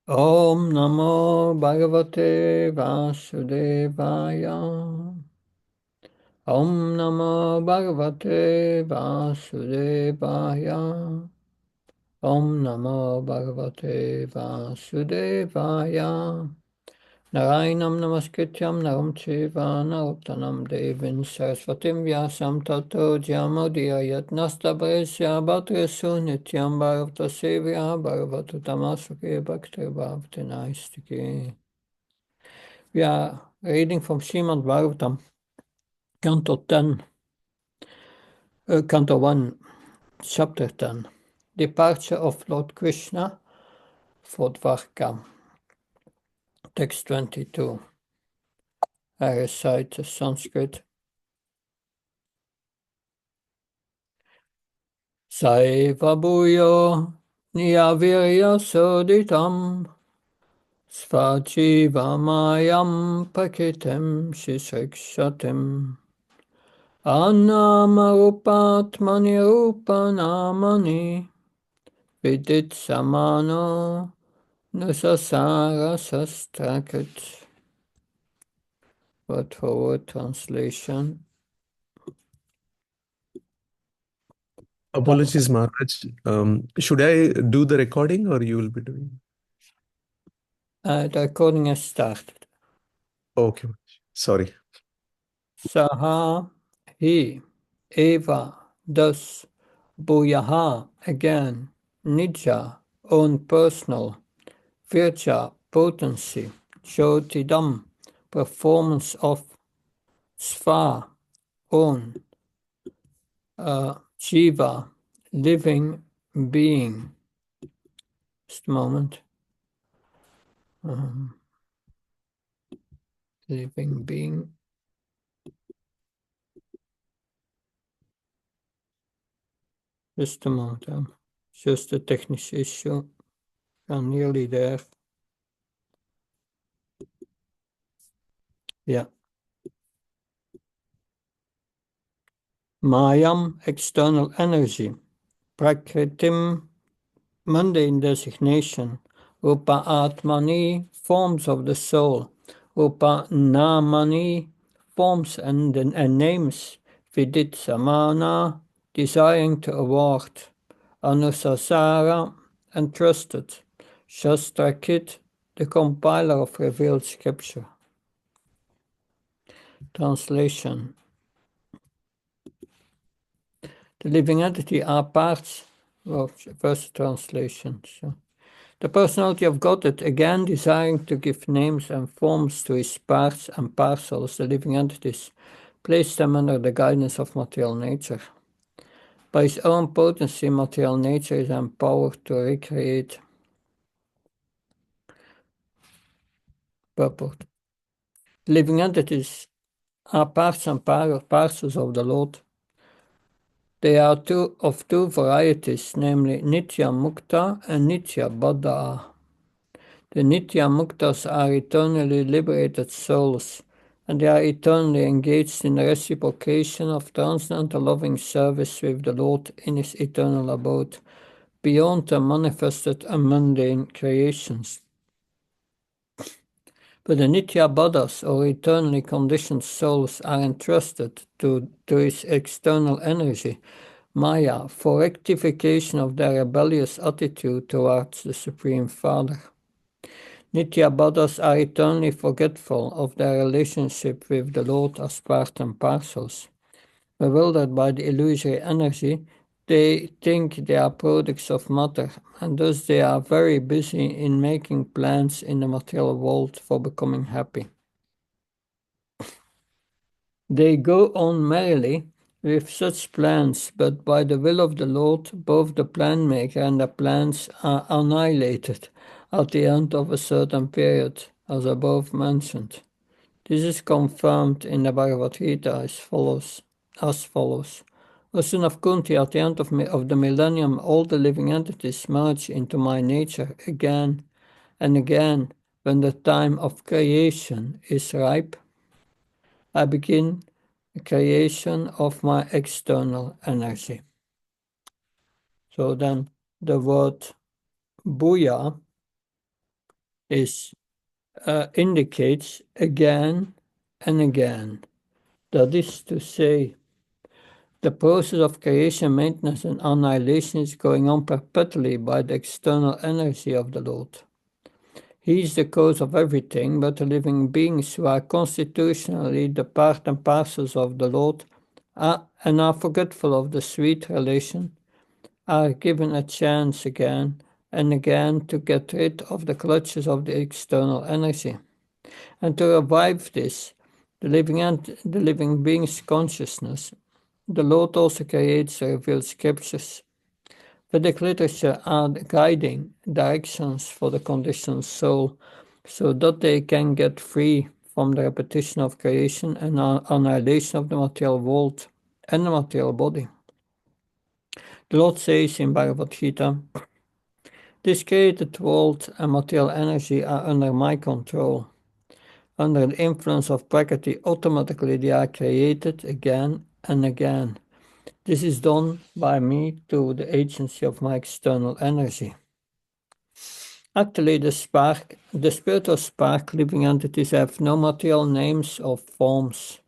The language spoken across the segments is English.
Om Namo Bhagavate Vasudevaya. Om Namo Bhagavate Vasudevaya. Om Namo Bhagavate Vasudevaya. Narayanam Namaskrityam Naram Chaiva Narottanam Devin Saraswatim Vyasam Tato Jyamodiyayat Nastabresya Bhadrasu Nityam Bharavata Sevya Bharavata Tamasake Bhakti Bhavati Naistiki. We are reading from Srimad Bhagavatam, Canto 10, Canto 1, Chapter 10, Departure of Lord Krishna for Dwarka, Text 22. I recite the Sanskrit. Saiva bhuyo niyavirya soditam svajivamayam pakitem shishikshatim Anamarupatmani rupanamani vidit samano nusasara sastrakit. Word for word translation. Apologies, Maharaj. Should I do the recording or you will be doing? The recording has started. Okay, sorry. Saha he eva thus bhuyaha again nija own personal virja potency jyotidam performance of sva own jiva living being. Just a moment. Living being. Just a moment. Just a technical issue. I'm nearly there. Yeah. Mayam, external energy. Prakritim, mundane designation. Rupa Atmani, forms of the soul. Rupa Namani, forms and names. Vidit Samana, desiring to award. Anusasara, entrusted. Shastrakit, the compiler of revealed scripture. Translation. The living entity are parts. Well, first translation. So. The personality of Godhead, again desiring to give names and forms to his parts and parcels, the living entities, place them under the guidance of material nature. By his own potency, material nature is empowered to recreate. Purport. Living entities are parts and parcels of the Lord. They are of two varieties, namely Nitya Mukta and Nitya Baddha. The Nitya Muktas are eternally liberated souls, and they are eternally engaged in the reciprocation of transcendental loving service with the Lord in his eternal abode, beyond the manifested and mundane creations. But the Nitya Baddhas, or eternally conditioned souls, are entrusted to his external energy, Maya, for rectification of their rebellious attitude towards the Supreme Father. Nitya Baddhas are eternally forgetful of their relationship with the Lord as part and parcels. Bewildered by the illusory energy, they think they are products of matter, and thus they are very busy in making plans in the material world for becoming happy. They go on merrily with such plans, but by the will of the Lord, both the plan maker and the plans are annihilated at the end of a certain period, as above mentioned. This is confirmed in the Bhagavad Gita as follows. O son of Kunti, at the end of the millennium, all the living entities merge into my nature again and again when the time of creation is ripe. I begin the creation of my external energy. So then the word Bhuya is indicates again and again. That is to say, the process of creation, maintenance, and annihilation is going on perpetually by the external energy of the Lord. He is the cause of everything, but the living beings who are constitutionally the part and parcels of the Lord and are forgetful of the sweet relation are given a chance again and again to get rid of the clutches of the external energy. And to revive this, the living being's consciousness, the Lord also creates revealed scriptures. Vedic literature are the guiding directions for the conditioned soul so that they can get free from the repetition of creation and annihilation of the material world and the material body. The Lord says in Bhagavad Gita, this created world and material energy are under my control. Under the influence of Prakriti, automatically they are created again and again. This is done by me through the agency of my external energy. Actually, the spiritual spark living entities have no material names or forms,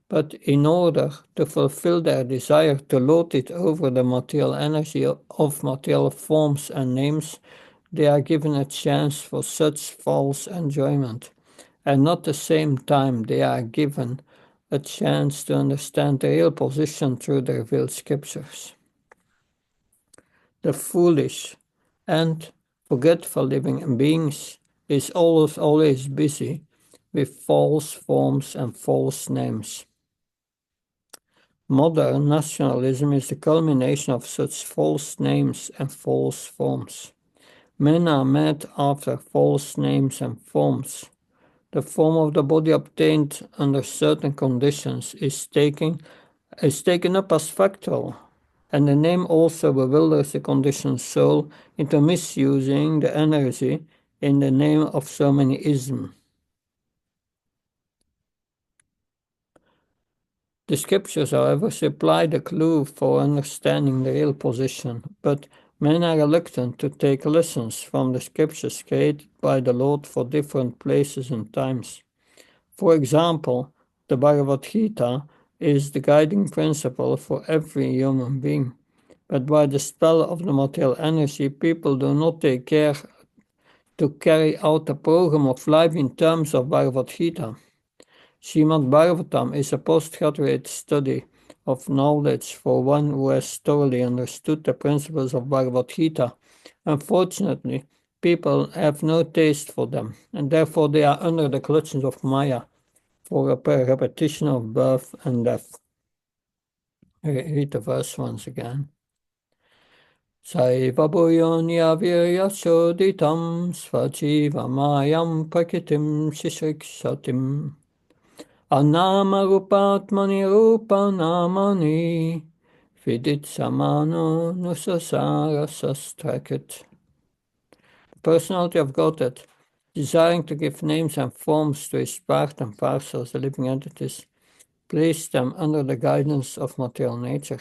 but in order to fulfill their desire to lord it over the material energy of material forms and names, they are given a chance for such false enjoyment, and at the same time they are given a chance to understand the real position through the revealed scriptures. The foolish and forgetful living beings is always busy with false forms and false names. Modern nationalism is the culmination of such false names and false forms. Men are mad after false names and forms. The form of the body obtained under certain conditions is taken up as factual, and the name also bewilders the conditioned soul into misusing the energy in the name of so many isms. The scriptures, however, supply the clue for understanding the real position, but men are reluctant to take lessons from the scriptures created by the Lord for different places and times. For example, the Bhagavad Gita is the guiding principle for every human being, but by the spell of the material energy, people do not take care to carry out the program of life in terms of Bhagavad Gita. Srimad Bhagavatam is a postgraduate study of knowledge for one who has thoroughly understood the principles of Bhagavad Gita. Unfortunately, people have no taste for them, and therefore they are under the clutches of Maya for a repetition of birth and death. Read the verse once again. Saiva bhuyonya viryasoditam svajiva mayam prakitim shishiksatim anama rupatmani rupanamani vidit samano nusasara sastrakit. The personality of Godhead, desiring to give names and forms to his part and parcels, the living entities, place them under the guidance of material nature.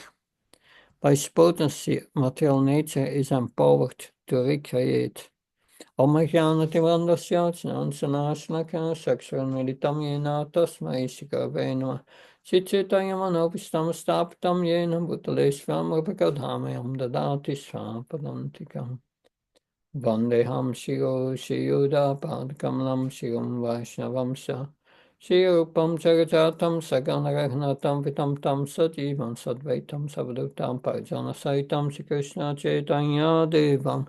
By its potency, material nature is empowered to recreate. Omajnanativrandasyatsnansanasanaka yena shikave Chitayamanopistam stapitam yena bhutalesvam rupakadhamayam dadati svapadantikam. Vandeham Shiro Shiyuda Padkamalam Shirum Vaishnavamsa Shirupam Jagajatam Saganaragnatam Vitam Tam Sadivam Sadvaitam Savadutam Parjana Saitam Shri Krishna Chaitanya Devam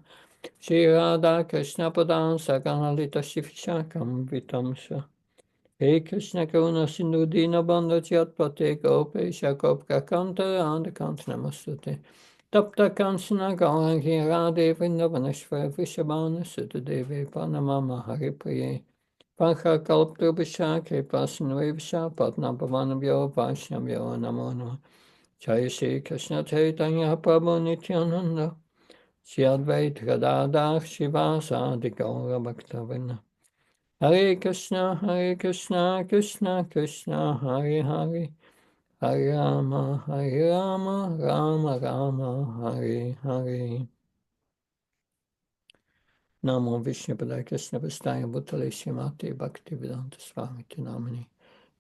Shri Radha Krishna Padan Saganalita Shivishakam Vitam Sa Hey Krishna Karuna Sindhu Dina Bandha Chatpate Gopesha Gopka Kanta Andakant Namastute Tapta Kansana Gaurangi Radhe Vrindavaneshwara Vrishabhana Sudadeve Panamama Haripriye Pancha Kalptrubhisha Kripasanvesha Padnabhavanabhyo Vaishnavyo Namo Namo Jai Shri Krishna Chaitanya Prabhu Nityananda Shri Advaita Gadadhar Shivasadi Gaura Bhaktavinda Hare Krishna Krishna Krishna Hare Hare Hare Rama, Rama Rama, Hare Hare. Namo Vishnu Padaya Krishna Vastaya Bhutale Shrimati Bhaktivedanta Swami Namani.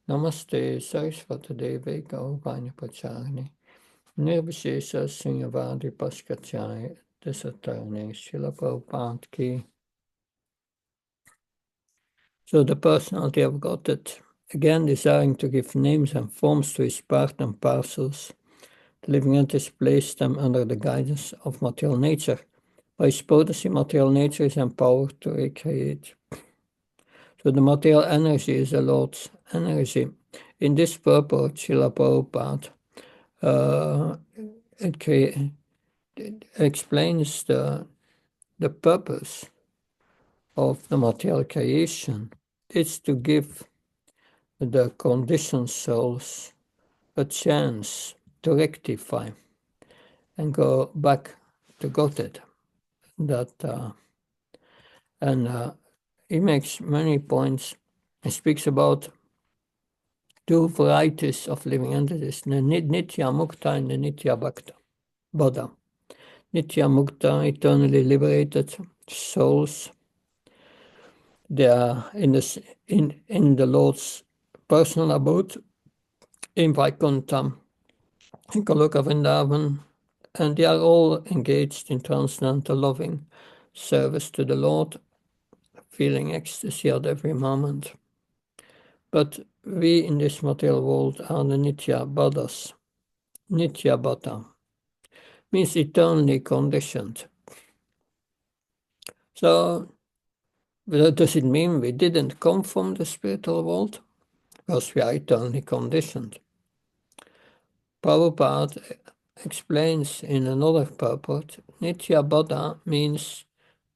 Namaste Saraswati Devi Gaurvani Pacharini. Nirvishesha Sunyavadi Paskachaya Desatarane Srila Prabhupada Ki. So the personality of Godhead, again desiring to give names and forms to his part and parcels, the living entities place them under the guidance of material nature. By his potency, material nature is empowered to recreate. So the material energy is the Lord's energy. In this purport, Srila Prabhupada it explains the purpose of the material creation. It's to give the conditioned souls a chance to rectify and go back to Godhead. He makes many points. He speaks about two varieties of living entities, the Nitya Mukta and the Nitya Bhakta, Bodha. Nitya Mukta, eternally liberated souls. They are in the Lord's personal abode in Vaikuntha, in Goloka Vrindavan, and they are all engaged in transcendental loving service to the Lord, feeling ecstasy at every moment. But we in this material world are the Nitya Bodhas. Nitya Bodha means eternally conditioned. So, does it mean we didn't come from the spiritual world? Because we are eternally conditioned. Prabhupada explains in another purport, Nitya Bodha means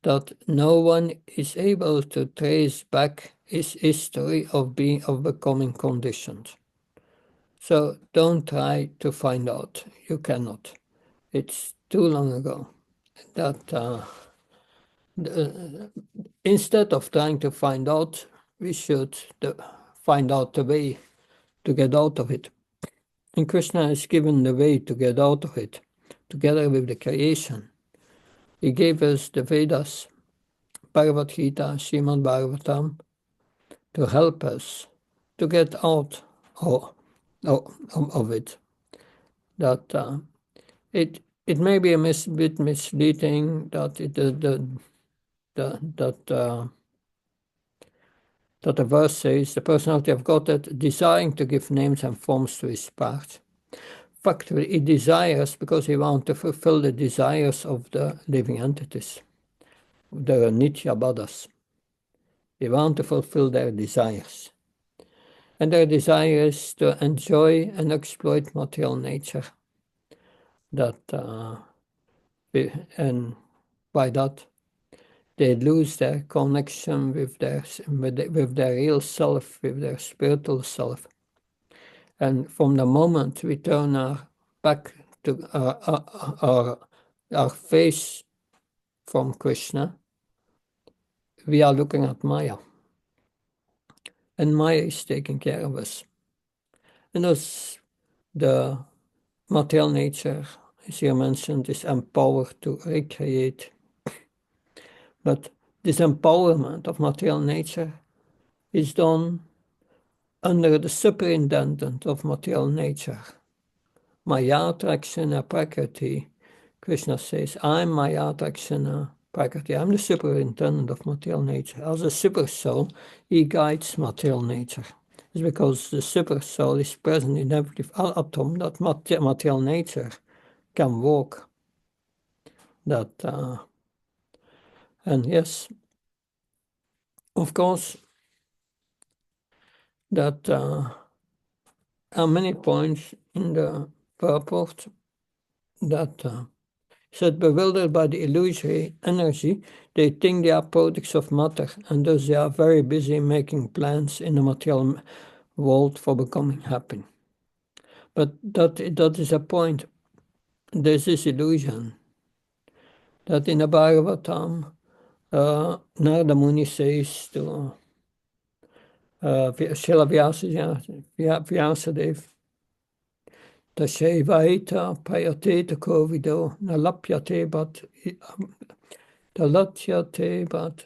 that no one is able to trace back his history of becoming conditioned. So don't try to find out. You cannot. It's too long ago. That instead of trying to find out, we should find out the way to get out of it. And Krishna has given the way to get out of it, together with the creation. He gave us the Vedas, Bhagavad Gita, Srimad Bhagavatam, to help us to get out of it. That it may be a bit misleading that that the verse says the personality of Godhead desiring to give names and forms to his parts. Factually, he desires because he wants to fulfill the desires of the living entities, the Nitya Bodhas. They want to fulfill their desires. And their desire is to enjoy and exploit material nature. And by that, they lose their connection with their real self, with their spiritual self. And from the moment we turn our back to our face from Krishna, we are looking at Maya. And Maya is taking care of us. And thus the material nature, as you mentioned, is empowered to recreate. But this empowerment of material nature is done under the superintendent of material nature. Maya Trakshana Prakriti. Krishna says, I'm Maya Trakshana Prakriti. I'm the superintendent of material nature. As a super soul, he guides material nature. It's because the super soul is present in every atom that material nature can walk. And yes, of course, that are many points in the purport that said, bewildered by the illusory energy, they think they are products of matter, and thus they are very busy making plans in the material world for becoming happy. But that is a point. There's this illusion that in the Bhagavatam, Narada Muni says to Srila Vyasadeva, Tashevaita payate kovido nalapyate, but Talatyate bat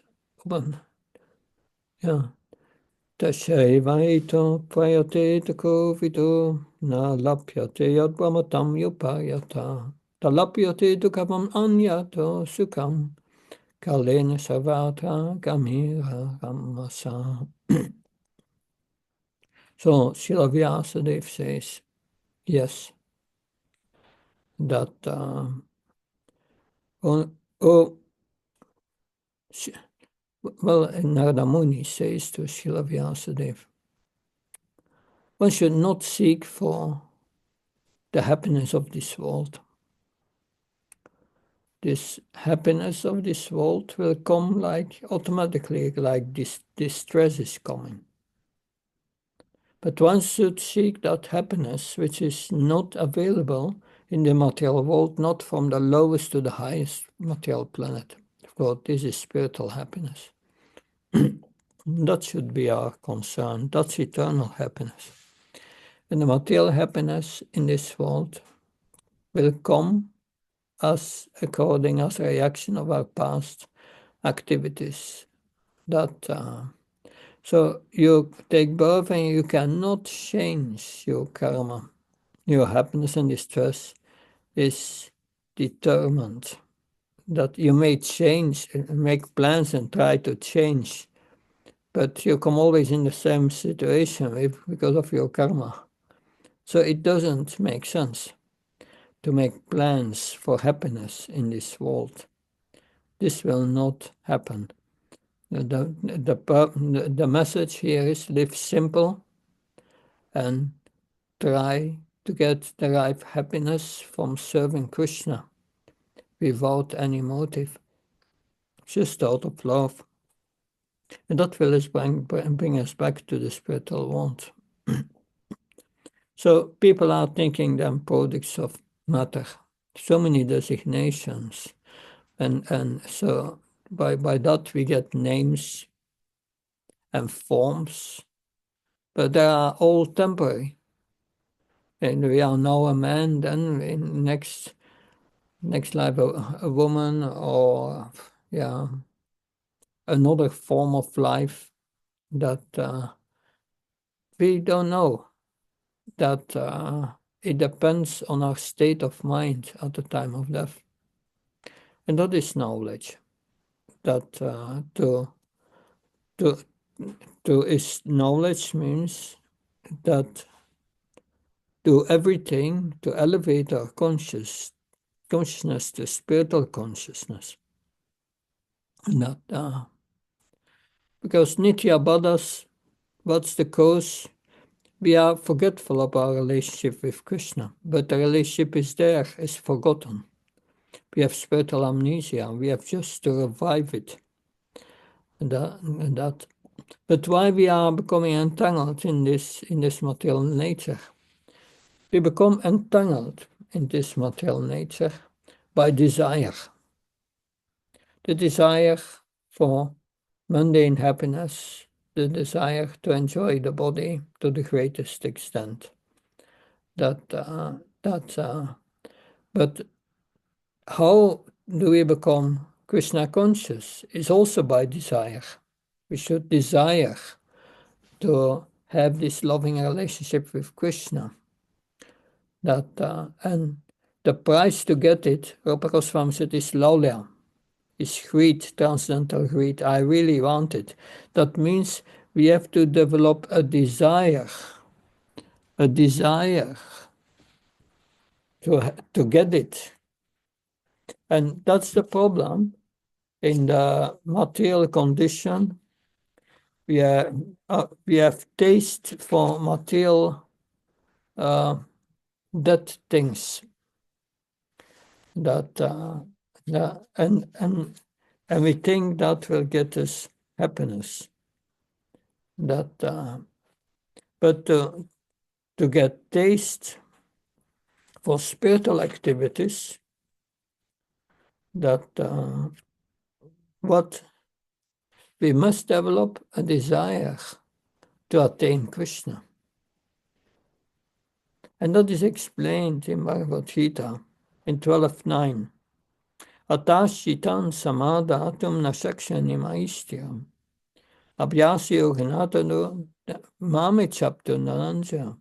yeah. Tashaivaito prayate takovido na lapyate yadvamatam yupayata. Talapyate dukavam anyato sukam kalena savata gamira ramasa. So Srila Vyasadeva says, yes, that oh, well, Narada Muni says to Srila Vyasadeva, one should not seek for the happiness of this world. This happiness of this world will come like automatically, like this distress is coming. But one should seek that happiness which is not available in the material world, not from the lowest to the highest material planet. Of course, this is spiritual happiness. That should be our concern. That's eternal happiness. And the material happiness in this world will come as according as a reaction of our past activities. So you take birth and you cannot change your karma. Your happiness and distress is determined. That you may change, make plans and try to change, but you come always in the same situation because of your karma. So it doesn't make sense to make plans for happiness in this world. This will not happen. The message here is live simple and try to get the right happiness from serving Krishna without any motive, just out of love. And that will bring us back to the spiritual world. So people are thinking them products of matter. So many designations. And so by that we get names and forms, but they are all temporary. And we are now a man, then in next life a woman, or another form of life that we don't know. That it depends on our state of mind at the time of death, and that is knowledge. That to is knowledge means that do everything to elevate our consciousness to spiritual consciousness. Not because Nitya Badas, what's the cause? We are forgetful of our relationship with Krishna, but the relationship is there, is forgotten. We have spiritual amnesia, we have just to revive it. And that. But why we are becoming entangled in this material nature? We become entangled in this material nature by desire. The desire for mundane happiness, the desire to enjoy the body to the greatest extent. But how do we become Krishna conscious? Is also by desire. We should desire to have this loving relationship with Krishna. And the price to get it, Rupa Goswami said, is lalya, is greed, transcendental greed. I really want it. That means we have to develop a desire to get it. And that's the problem. In the material condition, we have taste for material that things that and we think that will get us happiness. But to get taste for spiritual activities, what we must develop a desire to attain Krishna. And that is explained in Bhagavad Gita in 12.9. Atashitan samadatum nashakshani maishtyam. Abhyasi yoginatanu mame chaptunanja.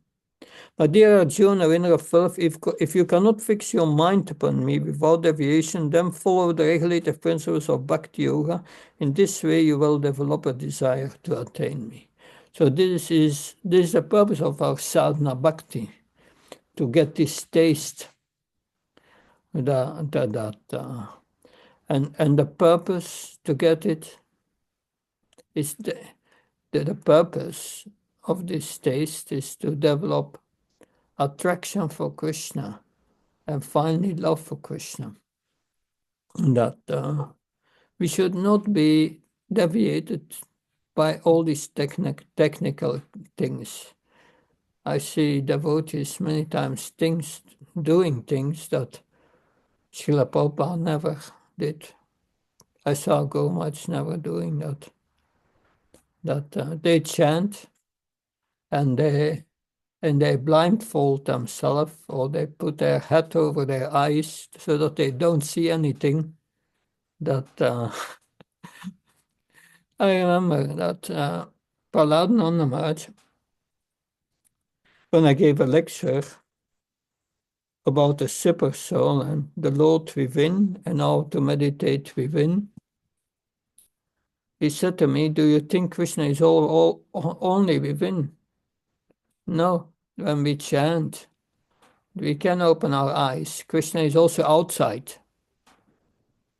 My dear Arjuna, winner of filth, if you cannot fix your mind upon me without deviation, then follow the regulative principles of Bhakti Yoga. In this way, you will develop a desire to attain me. So this is the purpose of our sadhana bhakti, to get this taste, and the purpose to get it is the purpose of this taste is to develop attraction for Krishna and finally love for Krishna. That we should not be deviated by all these technical things. I see devotees many times doing things that Srila Prabhupada never did. I saw Gomaj never doing that. That they chant and they blindfold themselves, or they put their hat over their eyes so that they don't see anything. That I remember that Prahlad Nanda Maharaj, when I gave a lecture about the super soul and the Lord within and how to meditate within, he said to me, "Do you think Krishna is all only within?" No. When we chant, we can open our eyes. Krishna is also outside.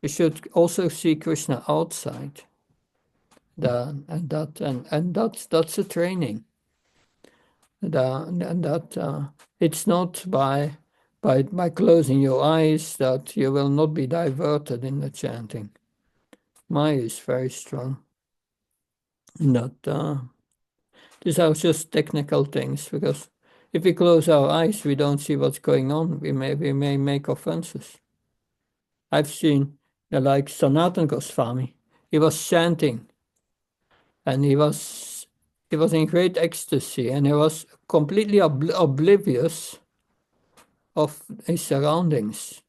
We should also see Krishna outside. That's a training. It's not by closing your eyes that you will not be diverted in the chanting. Maya is very strong. These are just technical things, because if we close our eyes, we don't see what's going on. We may make offenses. I've seen like Sanatan Goswami. He was chanting, and he was in great ecstasy, and he was completely oblivious of his surroundings.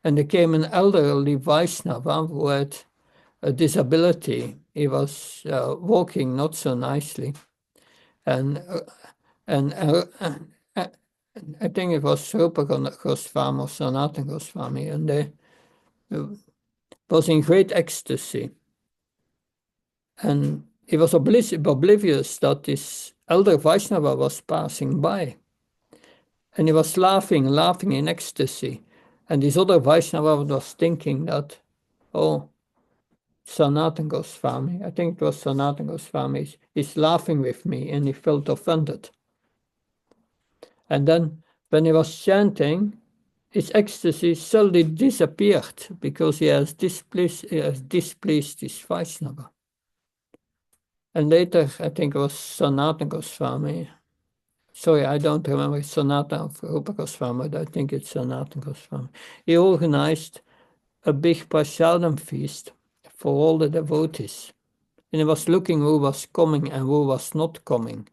And there came an elderly Vaishnava who had a disability. He was walking not so nicely, and I think it was Rupa Goswami or Sanatan Goswami, and they was in great ecstasy. And he was oblivious that this elder Vaishnava was passing by. And he was laughing in ecstasy. And this other Vaishnava was thinking that, oh, Sanatan Goswami, I think it was Sanatan Goswami, is laughing with me, and he felt offended. And then when he was chanting, his ecstasy suddenly disappeared because he has displeased this Vaishnava. And later, I think it was Sanatan Goswami. Sorry, I don't remember Sanatan of Rupa Goswami, but I think it's Sanatan Goswami. He organized a big prasadam feast for all the devotees. And he was looking who was coming and who was not coming.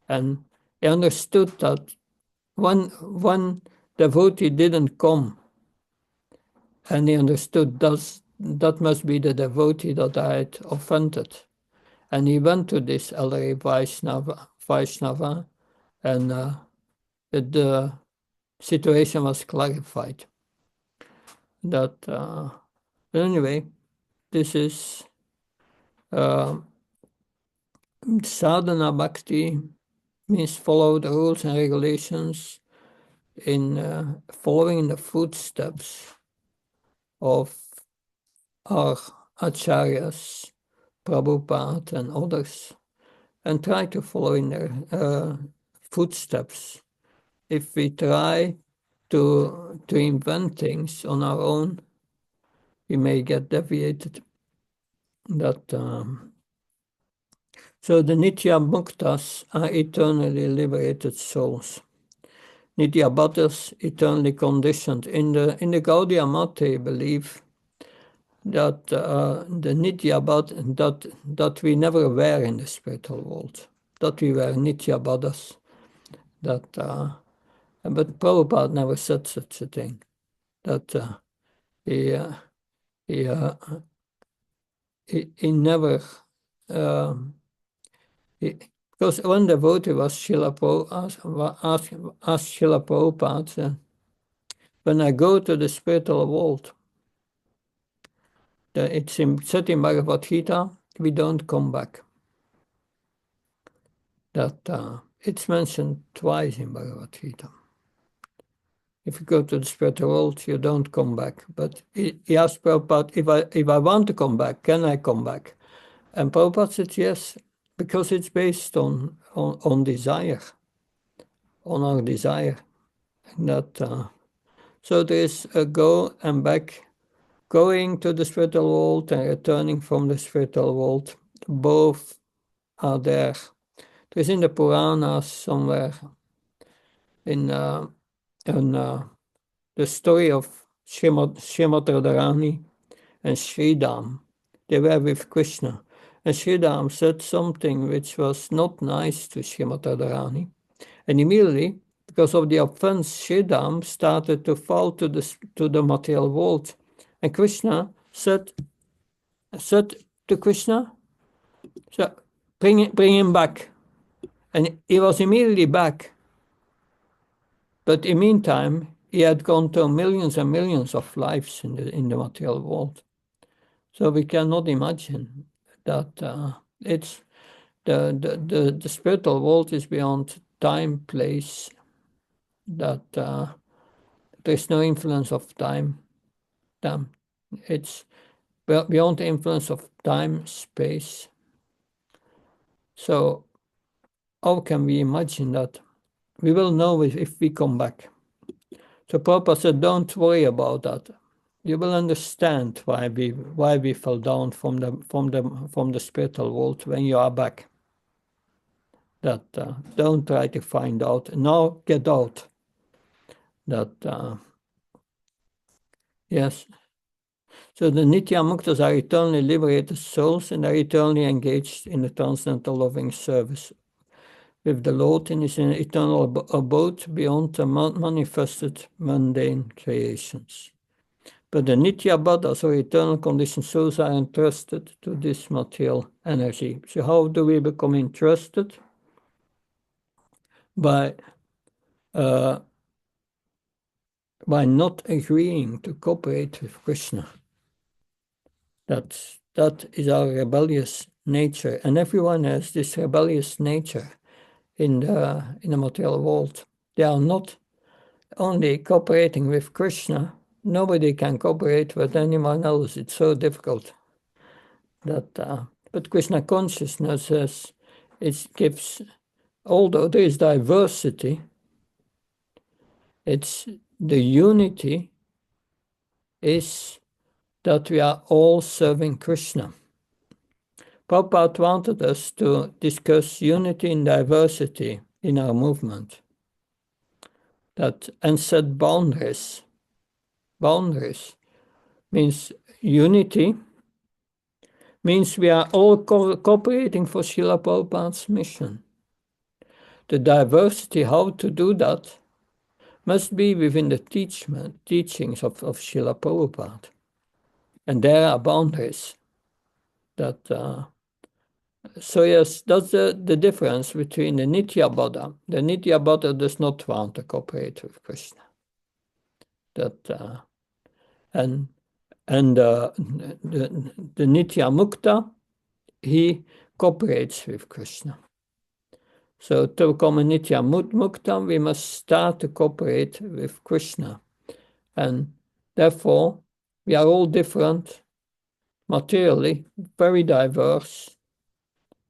And he understood that one devotee didn't come. And he understood that must be the devotee that I had offended. And he went to this elderly Vaishnava and the situation was clarified. Anyway, this is sadhana bhakti, means follow the rules and regulations in following in the footsteps of our acharyas, Prabhupada and others, and try to follow in their footsteps. If we try to invent things on our own, we may get deviated. So the Nitya Muktas are eternally liberated souls. Nitya Bhattas, eternally conditioned. In the Gaudiya Mate believe that the Nitya Bhattas, that we never were in the spiritual world, that we were Nitya Bhattas, but Prabhupada never said such a thing. That he, he, he never, um, because one devotee was asked Srila Prabhupada, when I go to the spiritual world, it's said in Bhagavad Gita, we don't come back. That it's mentioned twice in Bhagavad Gita. If you go to the spiritual world, you don't come back. But he asked Prabhupada, if I want to come back, can I come back? And Prabhupada said yes, because it's based on desire, on our desire. So there is a go and back, going to the spiritual world and returning from the spiritual world. Both are there. There's in the Puranas somewhere in the story of Srimad Radharani and Sridham. They were with Krishna. And Sridham said something which was not nice to Srimad Radharani. And immediately, because of the offense, Sridham started to fall to the material world. And Krishna said to Krishna, so bring him back. And he was immediately back. But in the meantime, he had gone to millions and millions of lives in the material world. So we cannot imagine that it's the spiritual world is beyond time, place, that there's no influence of time. It's beyond the influence of time, space. So how can we imagine that? We will know if we come back. So Prabhupada said, don't worry about that. You will understand why we fell down from the spiritual world when you are back. That don't try to find out. Now get out. That yes. So the Nitya Muktas are eternally liberated souls and are eternally engaged in the transcendental loving service with the Lord in his eternal abode beyond the manifested mundane creations. But the Nitya Baddhas, or eternal conditioned souls, are entrusted to this material energy. So how do we become entrusted? By not agreeing to cooperate with Krishna. That is our rebellious nature, and everyone has this rebellious nature in the material world. They are not only cooperating with Krishna. Nobody can cooperate with anyone else. It's so difficult. But Krishna consciousness gives, although there is diversity, it's the unity is that we are all serving Krishna. Prabhupada wanted us to discuss unity in diversity in our movement, and set boundaries. Boundaries means unity, means we are all cooperating for Srila Prabhupada's mission. The diversity, how to do that, must be within the teachings of Srila Prabhupada. And there are boundaries. So yes, that's the difference between the Nitya Baddha. The Nitya Baddha does not want to cooperate with Krishna. And the Nitya Mukta, he cooperates with Krishna. So to become a Nitya Mukta, we must start to cooperate with Krishna. And therefore, we are all different, materially, very diverse,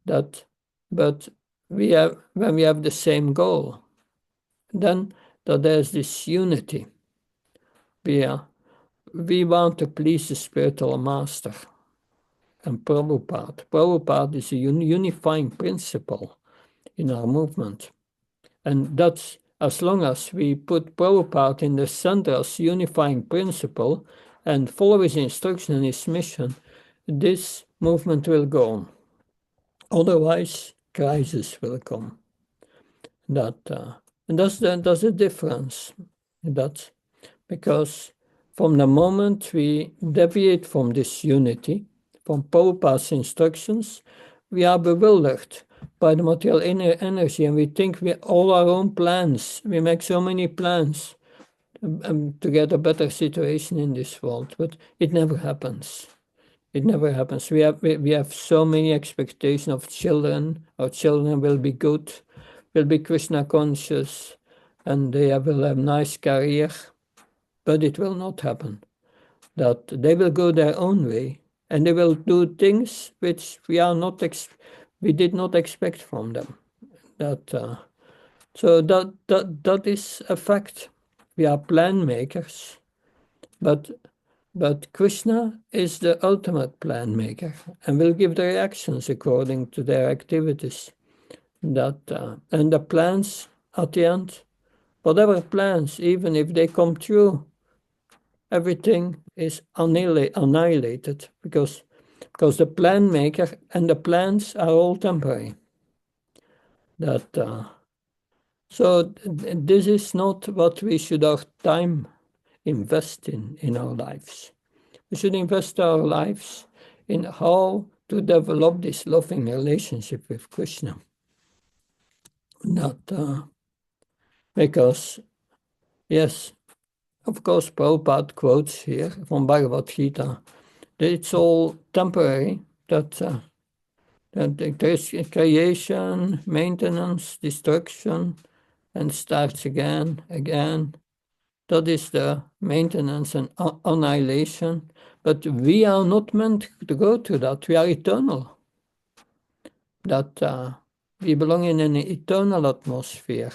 but when we have the same goal, then there's this unity. We want to please the spiritual master. And Prabhupada is a unifying principle in our movement. And that's, as long as we put Prabhupada in the center as unifying principle and follow his instruction and his mission, this movement will go on. Otherwise, crisis will come. And that's the difference. Because from the moment we deviate from this unity, from Prabhupada's instructions, we are bewildered by the material energy, and we think we all our own plans. We make so many plans to get a better situation in this world, but it never happens. It never happens. We have so many expectations of children. Our children will be good, will be Krishna conscious, and they will have nice career, but it will not happen. That they will go their own way, and they will do things which we did not expect from them. So that is a fact. We are plan makers, but Krishna is the ultimate plan maker and will give the reactions according to their activities. And the plans at the end, whatever plans, even if they come true, everything is annihilated because the plan maker and the plans are all temporary. So this is not what we should our time invest in our lives. We should invest our lives in how to develop this loving relationship with Krishna. Because, yes, of course, Prabhupada quotes here from Bhagavad Gita that it's all temporary, that there's creation, maintenance, destruction, and starts again. That is the maintenance and annihilation. But we are not meant to go to that. We are eternal. We belong in an eternal atmosphere.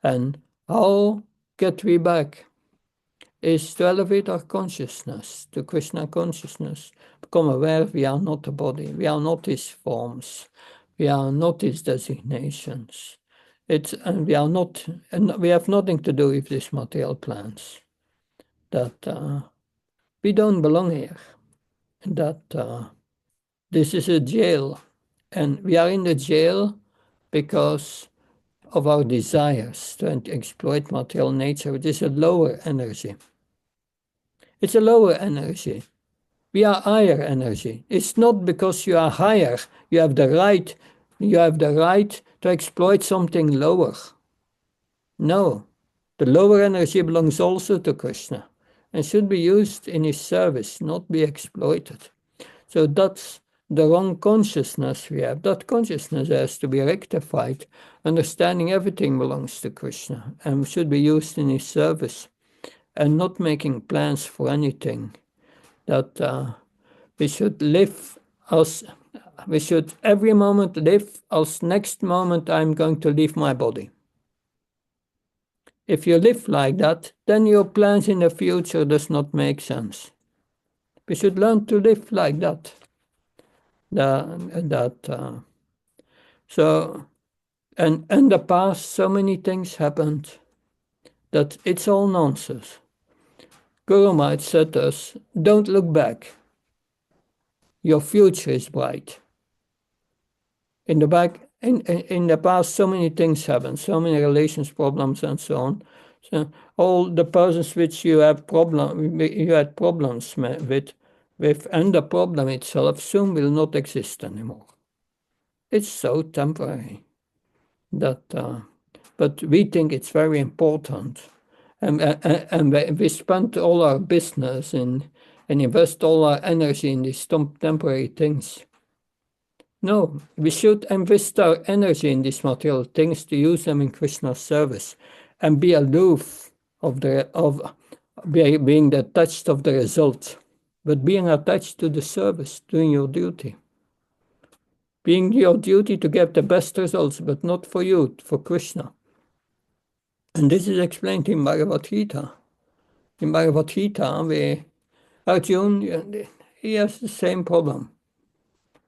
And how get we back is to elevate our consciousness to Krishna consciousness. Become aware we are not a body. We are not his forms. We are not his designations. We are not, and we have nothing to do with these material plans. We don't belong here. This is a jail, and we are in the jail because of our desires to exploit material nature, which is a lower energy. It's a lower energy. We are higher energy. It's not because you are higher, you have the right to exploit something lower. No, the lower energy belongs also to Krishna and should be used in his service, not be exploited. So that's the wrong consciousness we have. That consciousness has to be rectified, understanding everything belongs to Krishna and should be used in his service, and not making plans for anything. We should live as we should every moment live as next moment I'm going to leave my body. If you live like that, then your plans in the future does not make sense. We should learn to live like that. So, and in the past, so many things happened that it's all nonsense. Guru Maharaj said to us, don't look back. Your future is bright. In the past, so many things happened, so many relations problems and so on. So all the persons which you had problems with, and the problem itself soon will not exist anymore. It's so temporary but we think it's very important, and we spend all our business and invest all our energy in these temporary things. No, we should invest our energy in these material things to use them in Krishna's service, and be aloof of being attached of the result, but being attached to the service, doing your duty. Being your duty to get the best results, but not for you, for Krishna. And this is explained in Bhagavad Gita. In Bhagavad Gita, Arjuna, he has the same problem.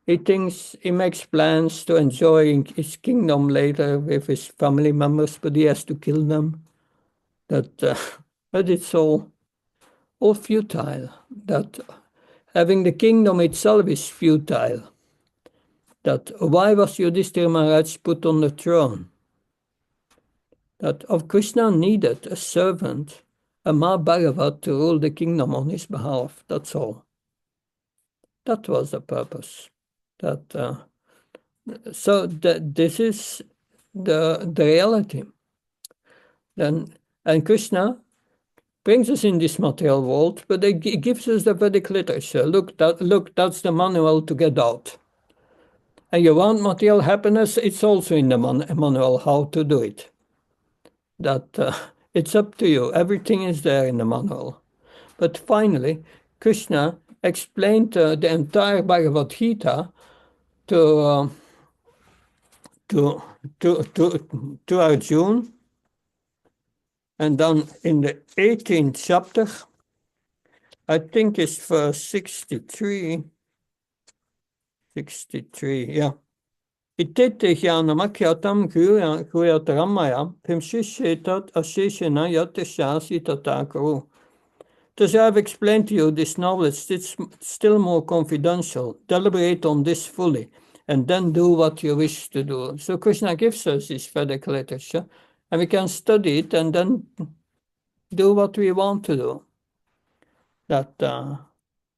He thinks he makes plans to enjoy his kingdom later with his family members, but he has to kill them. But it's all futile. That having the kingdom itself is futile. That why was Yudhishthira Maharaj put on the throne? that of Krishna needed a servant, a Mahabhagavat, to rule the kingdom on his behalf. That's all. That was the purpose. That so that this is the reality. Then and Krishna brings us in this material world, but it gives us the Vedic literature. Look, that's the manual to get out. And you want material happiness, it's also in the manual how to do it. That it's up to you. Everything is there in the manual. But finally, Krishna explained the entire Bhagavad Gita to to to Arjuna, and then in the 18th chapter, I think it's verse 63, yeah. Itete hjānamakhyatam kuyataramaya pimshishetat asheshena yateshasi tatakaru. Thus I have explained to you this knowledge. It's still more confidential. Deliberate on this fully, and then do what you wish to do. So Krishna gives us this Vedic literature, and we can study it and then do what we want to do. That,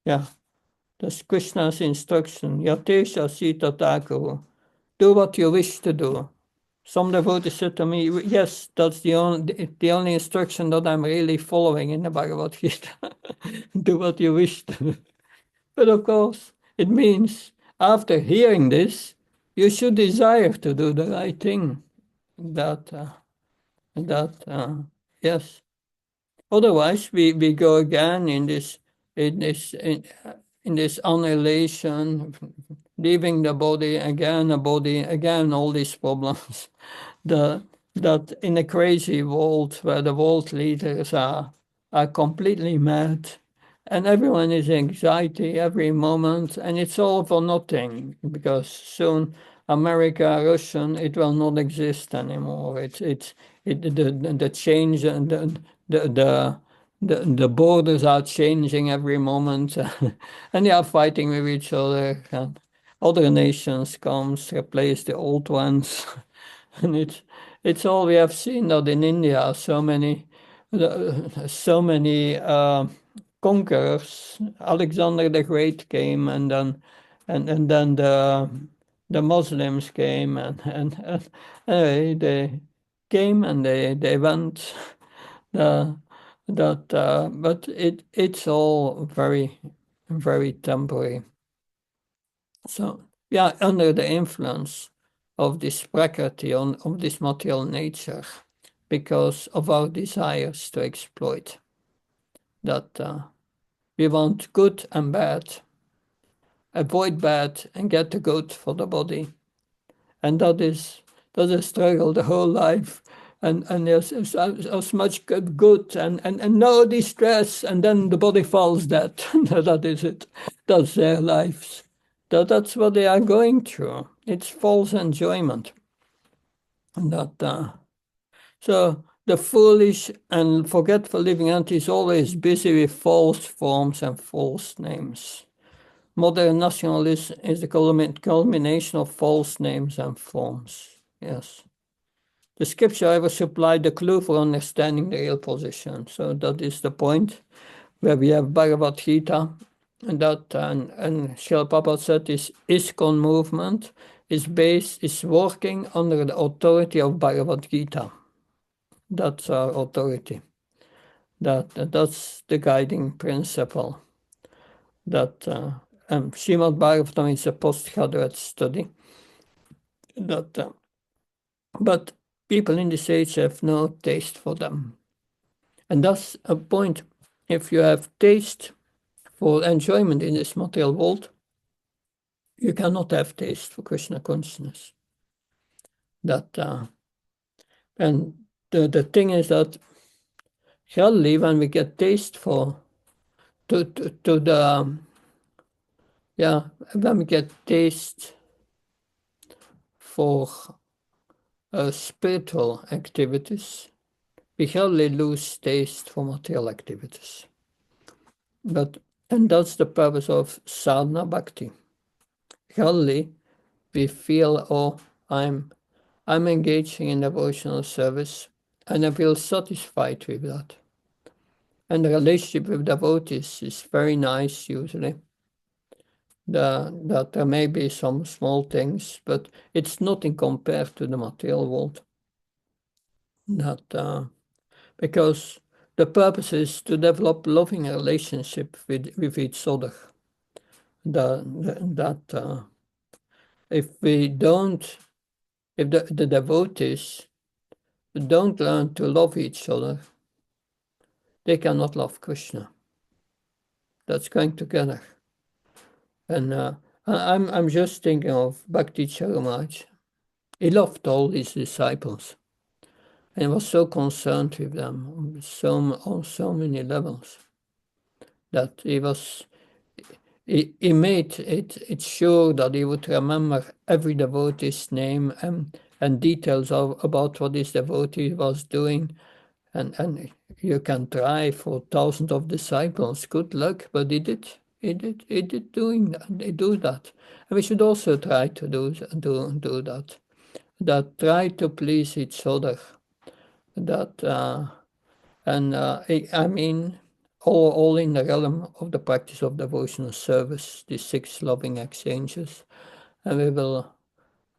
yeah, that's Krishna's instruction. Yatesha sita takaru. Do what you wish to do. Some devotees said to me, yes, that's the only instruction that I'm really following in the Bhagavad Gita. Do what you wish to do. But of course, it means after hearing this, you should desire to do the right thing. Yes. Otherwise, we go again in this annihilation, leaving the body again, all these problems. That in a crazy world where the world leaders are completely mad, and everyone is anxiety every moment, and it's all for nothing because soon America, Russian, it will not exist anymore. The change and the borders are changing every moment, and they are fighting with each other. And other nations comes replace the old ones, and it's all we have seen that in India so many conquerors. Alexander the Great came, and then the Muslims came, and anyway, they came and they went. But it's all very, very temporary. So yeah, under the influence of this prakriti, of this material nature, because of our desires to exploit, that we want good and bad, avoid bad and get the good for the body, and that is a struggle the whole life. And there's as much good and no distress, and then the body falls dead. That is it. That's their lives. That's what they are going through. It's false enjoyment. And so the foolish and forgetful living entity is always busy with false forms and false names. Modern nationalism is the culmination of false names and forms. Yes. The scripture, however, supplied the clue for understanding the real position. So that is the point where we have Bhagavad Gita, and Srila Prabhupada said this ISKCON movement is working under the authority of Bhagavad Gita. That's our authority. That's the guiding principle. That Srimad Bhagavatam is a postgraduate study. But people in this age have no taste for them. And that's a point. If you have taste for enjoyment in this material world, you cannot have taste for Krishna consciousness. And the thing is that generally when we get taste for when we get taste for spiritual activities, we hardly lose taste for material activities. And that's the purpose of sadhana bhakti. Hardly we feel, oh, I'm engaging in devotional service, and I feel satisfied with that. And the relationship with devotees is very nice usually. That there may be some small things, but it's nothing compared to the material world. That because the purpose is to develop loving relationship with each other. That if we don't, if the devotees don't learn to love each other, they cannot love Krishna. That's going together. And I'm just thinking of Bhakti Charamaj. He loved all his disciples and was so concerned with them on so many levels that he made it sure that he would remember every devotee's name and details about what his devotee was doing. And you can try for thousands of disciples. Good luck, but he did. He did doing that. They do that, and we should also try to do that. That try to please each other. That I mean, all in the realm of the practice of devotional service. These 6 loving exchanges, and we will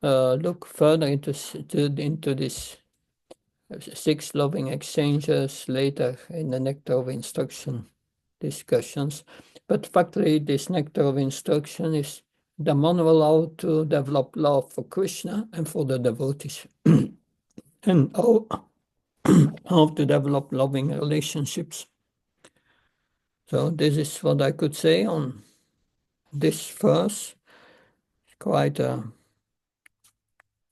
look further into this 6 loving exchanges later in the nectar of instruction discussions. But factually, this nectar of instruction is the manual how to develop love for Krishna and for the devotees, and how to develop loving relationships. So this is what I could say on this verse. Quite a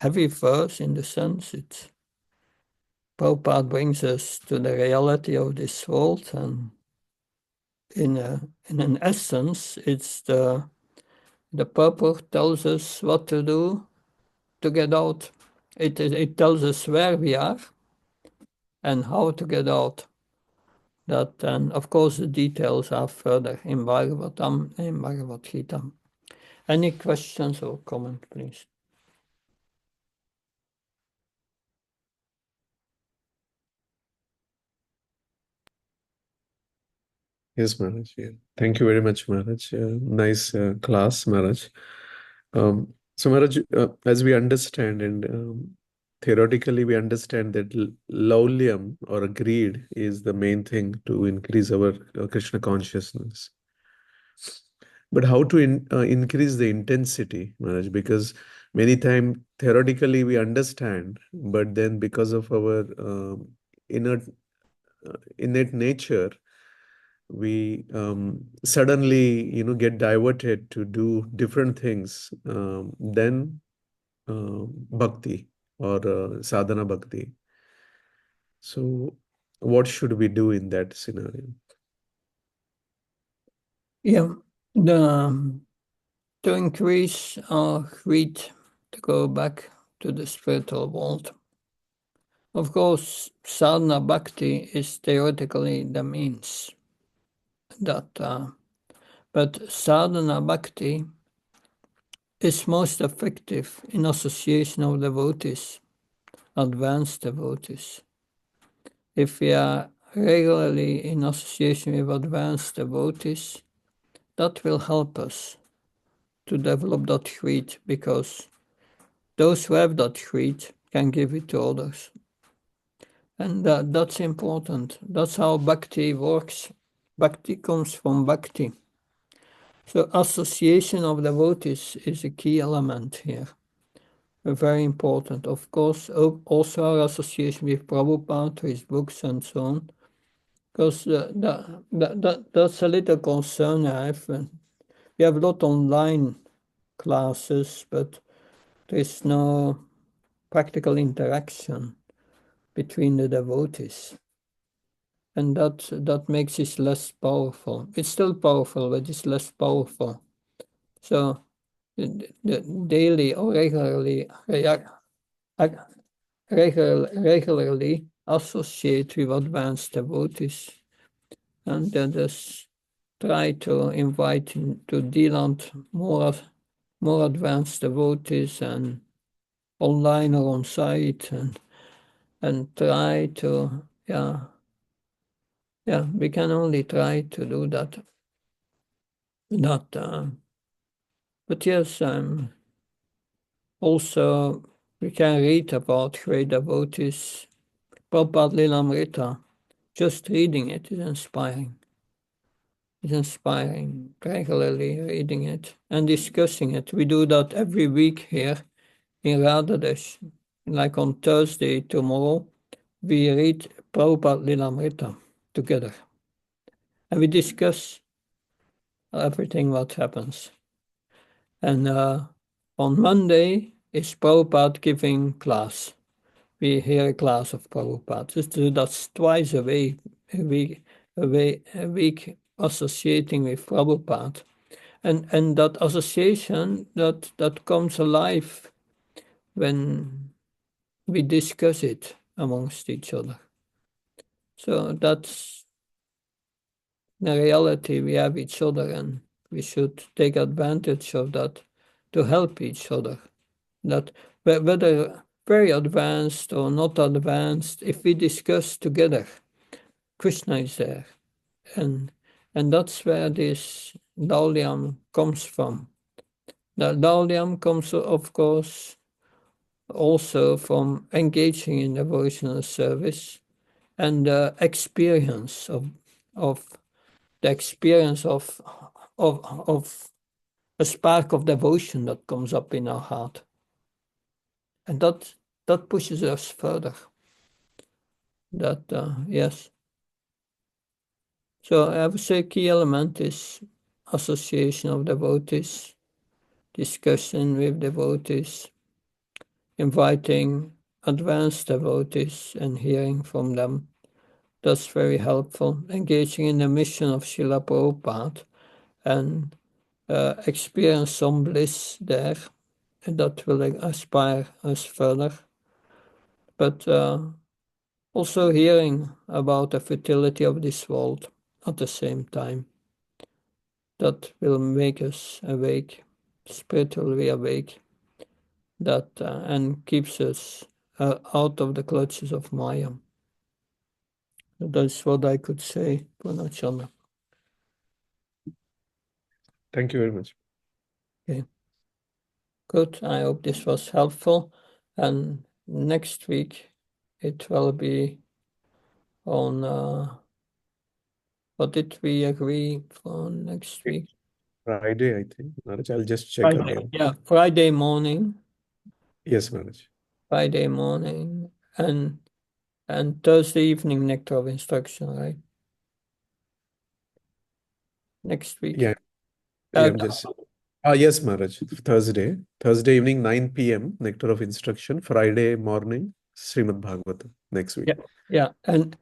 heavy verse in the sense it's Prabhupada brings us to the reality of this world, and in an essence, it's the purport tells us what to do to get out. It tells us where we are and how to get out. That, and of course the details are further in Bhagavatam, in Bhagavad Gita. Any questions or comment, please? Yes, Maharaj. Yeah. Thank you very much, Maharaj. Nice class, Maharaj. So, Maharaj, as we understand and theoretically, we understand that laulyam or greed is the main thing to increase our Krishna consciousness. But how to increase the intensity, Maharaj? Because many times theoretically we understand, but then because of our inner innate nature, we suddenly get diverted to do different things than bhakti or sadhana bhakti. So what should we do in that scenario? Yeah, to increase our greed, to go back to the spiritual world. Of course, sadhana bhakti is theoretically the means that, but sadhana bhakti is most effective in association of devotees, advanced devotees. If we are regularly in association with advanced devotees, that will help us to develop that greed, because those who have that greed can give it to others. And that's important. That's how bhakti works. Bhakti comes from bhakti. So association of devotees is a key element here. Very important. Of course, also our association with Prabhupada, his books and so on. Because that's a little concern I have. We have a lot online classes, but there's no practical interaction between the devotees. And that makes it less powerful. It's still powerful, but it's less powerful. So the daily or regularly associate with advanced devotees, and then just try to invite to Deland more advanced devotees, and online or on site, try to, we can only try to do that. But yes, also we can read about great devotees. Prabhupada Lilamrita, just reading it is inspiring. It's inspiring, regularly reading it and discussing it. We do that every week here in Radhadesh. Like on Thursday, tomorrow, we read Prabhupada Lilamrita together. And we discuss everything what happens. And on Monday is Prabhupada giving class. We hear a class of Prabhupada. So that's twice a week, a week associating with Prabhupada. And that association that comes alive when we discuss it amongst each other. So that's the reality. We have each other, and we should take advantage of that to help each other. That whether very advanced or not advanced, if we discuss together, Krishna is there, and that's where this Daulyam comes from. The Daulyam comes, of course, also from engaging in devotional service and the experience of the experience of a spark of devotion that comes up in our heart, and that pushes us further. That yes. So I would say key element is association of devotees, discussion with devotees, inviting advanced devotees and hearing from them. That's very helpful. Engaging in the mission of Srila Prabhupada and experience some bliss there, and that will inspire us further. But also hearing about the futility of this world at the same time. That will make us awake, spiritually awake, that and keeps us out of the clutches of Maya. That's what I could say, Purnachandra. Thank you very much. Okay. Good. I hope this was helpful. And next week it will be on what did we agree for next week? Friday, I think. Maharaj, I'll just check Friday. again. Yeah, Friday morning. Yes, Maharaj. Friday morning and Thursday evening nectar of instruction, right? Next week. Yeah, I'm just. Yes, Maharaj. Thursday evening, 9 p.m. Nectar of Instruction. Friday morning, Srimad Bhagavatam. Next week. Yeah, and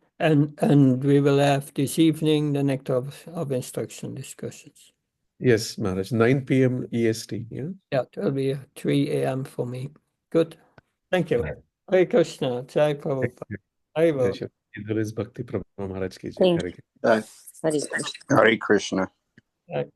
we will have this evening the nectar of instruction discussions. Yes, Maharaj. 9 p.m. EST. Yeah. Yeah, it will be 3 a.m. for me. Good. Thank you. Hare Krishna. Jai Prabhupada. Yeah, sure. Idhar is Bhakti Prabhu Maharaj ki jai. Thank you. Hare Krishna. Hare